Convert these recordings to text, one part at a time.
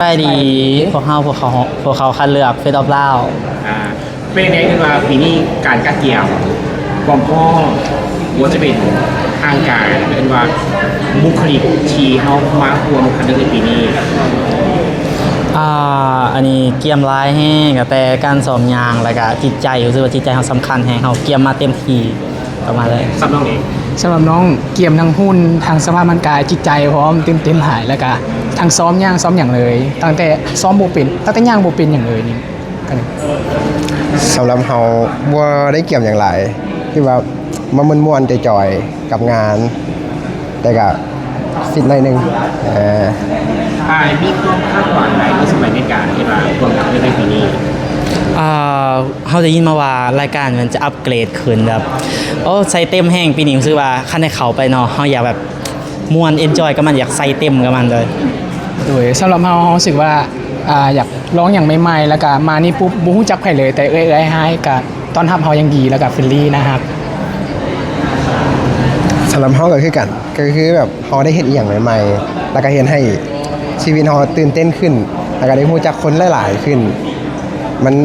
ไปดีพวกเขาคัดเลือกเฟสออฟลาวอ่าเป็นไงคือว่าปีนี้การกัดเกี่ยวความพ่อว่าจะเป็นทางการเป็นว่าบุคลิกที่เขามาควมคันในปีนี้ อันนี้เกียมร้ายแห้งแต่การสอมยางแล้วก็จิตใจรู้สึกว่าจิตใจเขาสำคัญแห้งเขาเกียมมาเต็มที่ประมาณเลย สำหรับน้องเอง สำหรับน้องเกี่ยมทั้งหุ้นทางสภาพร่างกายจิตใจพร้อมเต็มหายแล้วก็ทางซ้อมย่างซ้อมอย่างเลยตั้งแต่ซ้อมโบเป็นตั้งแต่ย่างโบเป็นอย่างเลยนี่กัน สำหรับเราบัวได้เกี่ยมอย่างไรที่ว่ามันม่วนๆจอยๆกับงาน แต่ก็ฟิตหน่อยหนึงมีความคาดหวังไหนในสมัยในการที่ว่าความคัดในปีนี้เขาจะยินมาว่ารายการมันจะอัปเกรดขึ้นแบบใส่เต็มแห้งปีนี้รู้สึกว่าขั้นในเขาไปเนาะเขาอยากแบบม่วนเอนจอยกับมันอยากใส่เต็มกับมันเลยโดยสำหรับเรารู้สึกว่าอยากร้องอย่างใหม่ๆแล้วก็มานี่ปุ๊บบู๊จักไผ่เลยแต่เอ้ยให้กับตอนทำเขายังดีแล้วกับฟิลลี่นะครับสำหรับเราก็คือกันก็คือแบบเราได้เห็นอีกอย่างใหม่ๆแล้วก็เห็นให้ชีวิตเราตื่นเต้นขึ้นแล้วก็ได้รู้จักคนหลายๆขึ้น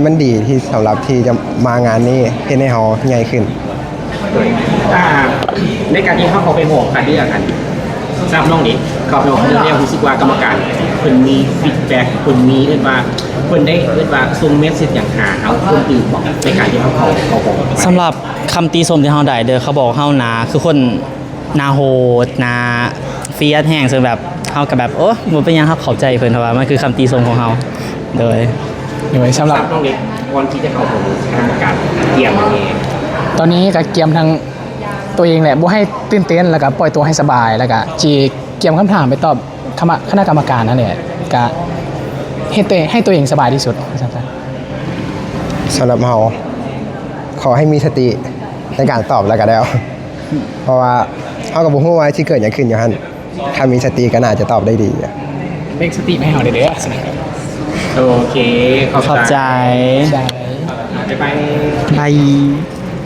มันดีที่สำหรับที่จะมางานนี้เห็นให้เราใหญ่ขึ้นในการที่เขาไปโหวตกันเรื่องกันทราบน้องนี้เขาไปโหวตเรื่องรู้สึกว่ากรรมการคนมีฟีดแบ็กคนมีเรียกว่าคนได้เรียกว่าส่งเมสเซจอย่างหาเอาคนอื่นบอกในการที่เขาโหวตสำหรับคำตีสมที่เขาได้เด้อเขาบอกเขานาคือคนนาโหดนาเฟียสแห้งซึ่งแบบเขากับแบบมันเป็นยังเขาเข้าใจเพิ่นเพราะว่ามันคือคำตีสมของเขาโดยสำหรับน้องเด็กวันที่จะเข้าของทางการเกี่ยมอย่างนี้ตอนนี้ก็เกี่ยมทางตัวเองแหละบ่ให้ตื่นเต้นแล้วก็ปล่อยตัวให้สบายแล้วก็จีเกี่ยมคำถามไปตอบคณะกรรมการนั่นแหละก็ให้ตัวเองสบายที่สุดสำหรับเราขอให้มีสติในการตอบแล้วก็ได้เพราะว่าเขากับบุ้งว่าที่เกิดอย่างขึ้นอยู่ฮั่นถ้ามีสติก็น่าจะตอบได้ดีเรียกสติให้เราเด้อโอเคขอบใจไปบาย